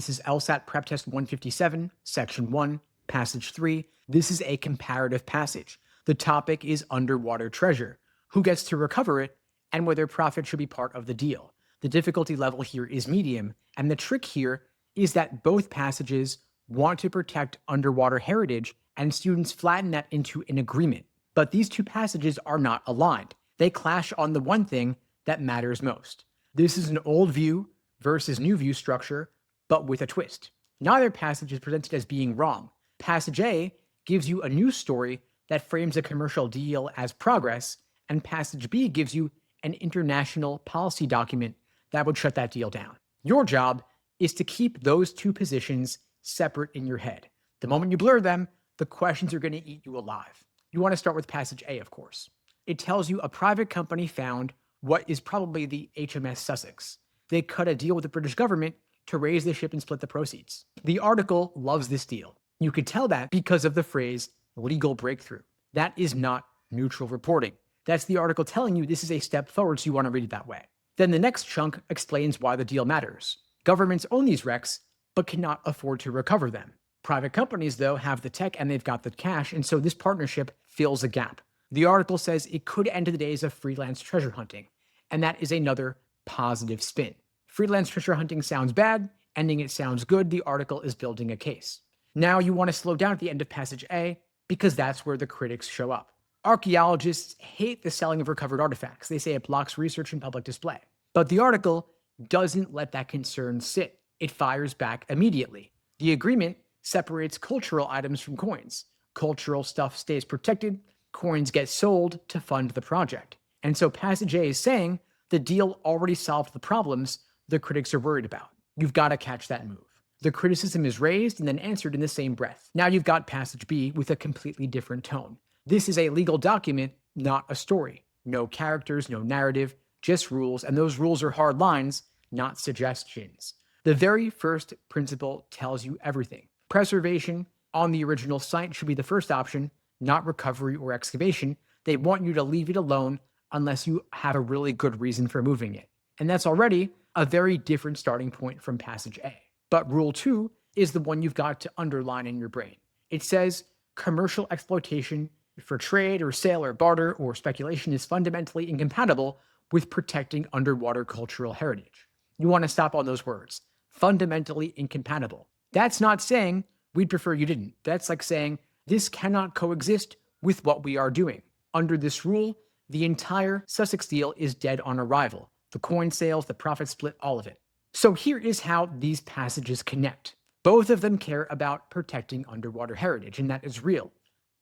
This is LSAT PrepTest 157, Section 1, Passage 3. This is a comparative passage. The topic is underwater treasure, who gets to recover it, and whether profit should be part of the deal. The difficulty level here is medium, and the trick here is that both passages want to protect underwater heritage, and students flatten that into an agreement. But these two passages are not aligned. They clash on the one thing that matters most. This is an old view versus new view structure, but with a twist. Neither passage is presented as being wrong. Passage A gives you a news story that frames a commercial deal as progress, and Passage B gives you an international policy document that would shut that deal down. Your job is to keep those two positions separate in your head. The moment you blur them, the questions are going to eat you alive. You want to start with Passage A, of course. It tells you a private company found what is probably the HMS Sussex. They cut a deal with the British government to raise the ship and split the proceeds. The article loves this deal. You could tell that because of the phrase legal breakthrough. That is not neutral reporting. That's the article telling you this is a step forward, so you want to read it that way. Then the next chunk explains why the deal matters. Governments own these wrecks, but cannot afford to recover them. Private companies, though, have the tech and they've got the cash, and so this partnership fills a gap. The article says it could end the days of freelance treasure hunting, and that is another positive spin. Freelance treasure hunting sounds bad, ending it sounds good. The article is building a case. Now you want to slow down at the end of Passage A because that's where the critics show up. Archaeologists hate the selling of recovered artifacts. They say it blocks research and public display. But the article doesn't let that concern sit. It fires back immediately. The agreement separates cultural items from coins. Cultural stuff stays protected. Coins get sold to fund the project. And so Passage A is saying the deal already solved the problems the critics are worried about. You've got to catch that move. The criticism is raised and then answered in the same breath. Now you've got Passage B with a completely different tone. This is a legal document, not a story. No characters, no narrative, just rules, and those rules are hard lines, not suggestions. The very first principle tells you everything. Preservation on the original site should be the first option, not recovery or excavation. They want you to leave it alone unless you have a really good reason for moving it. And that's already a very different starting point from Passage A. But Rule 2 is the one you've got to underline in your brain. It says commercial exploitation for trade or sale or barter or speculation is fundamentally incompatible with protecting underwater cultural heritage. You want to stop on those words. Fundamentally incompatible. That's not saying we'd prefer you didn't. That's like saying this cannot coexist with what we are doing. Under this rule, the entire Sussex deal is dead on arrival. The coin sales, the profit split, all of it. So here is how these passages connect. Both of them care about protecting underwater heritage, and that is real.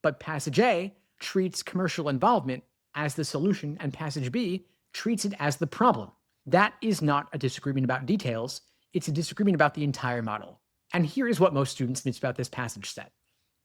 But Passage A treats commercial involvement as the solution, and Passage B treats it as the problem. That is not a disagreement about details. It's a disagreement about the entire model. And here is what most students miss about this passage set.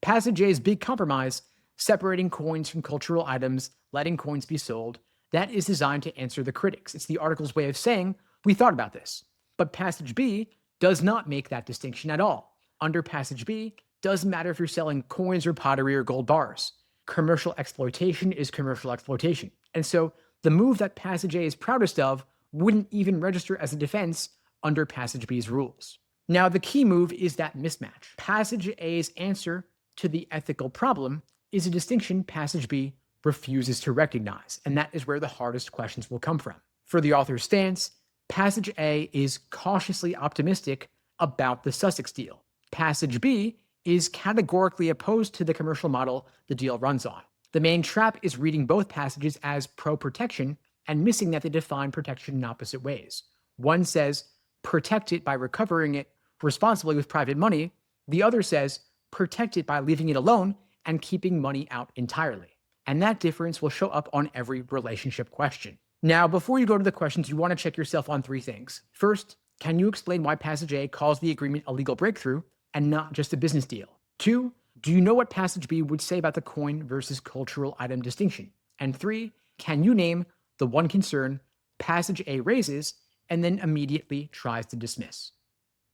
Passage A's big compromise, separating coins from cultural items, letting coins be sold, that is designed to answer the critics. It's the article's way of saying, we thought about this. But Passage B does not make that distinction at all. Under Passage B, doesn't matter if you're selling coins or pottery or gold bars. Commercial exploitation is commercial exploitation. And so the move that Passage A is proudest of wouldn't even register as a defense under Passage B's rules. Now, the key move is that mismatch. Passage A's answer to the ethical problem is a distinction Passage B refuses to recognize, and that is where the hardest questions will come from. For the author's stance, Passage A is cautiously optimistic about the Sussex deal. Passage B is categorically opposed to the commercial model the deal runs on. The main trap is reading both passages as pro-protection and missing that they define protection in opposite ways. One says, protect it by recovering it responsibly with private money. The other says, protect it by leaving it alone and keeping money out entirely. And that difference will show up on every relationship question. Now, before you go to the questions, you want to check yourself on three things. First, can you explain why Passage A calls the agreement a legal breakthrough and not just a business deal? Two, do you know what Passage B would say about the coin versus cultural item distinction? And three, can you name the one concern Passage A raises and then immediately tries to dismiss?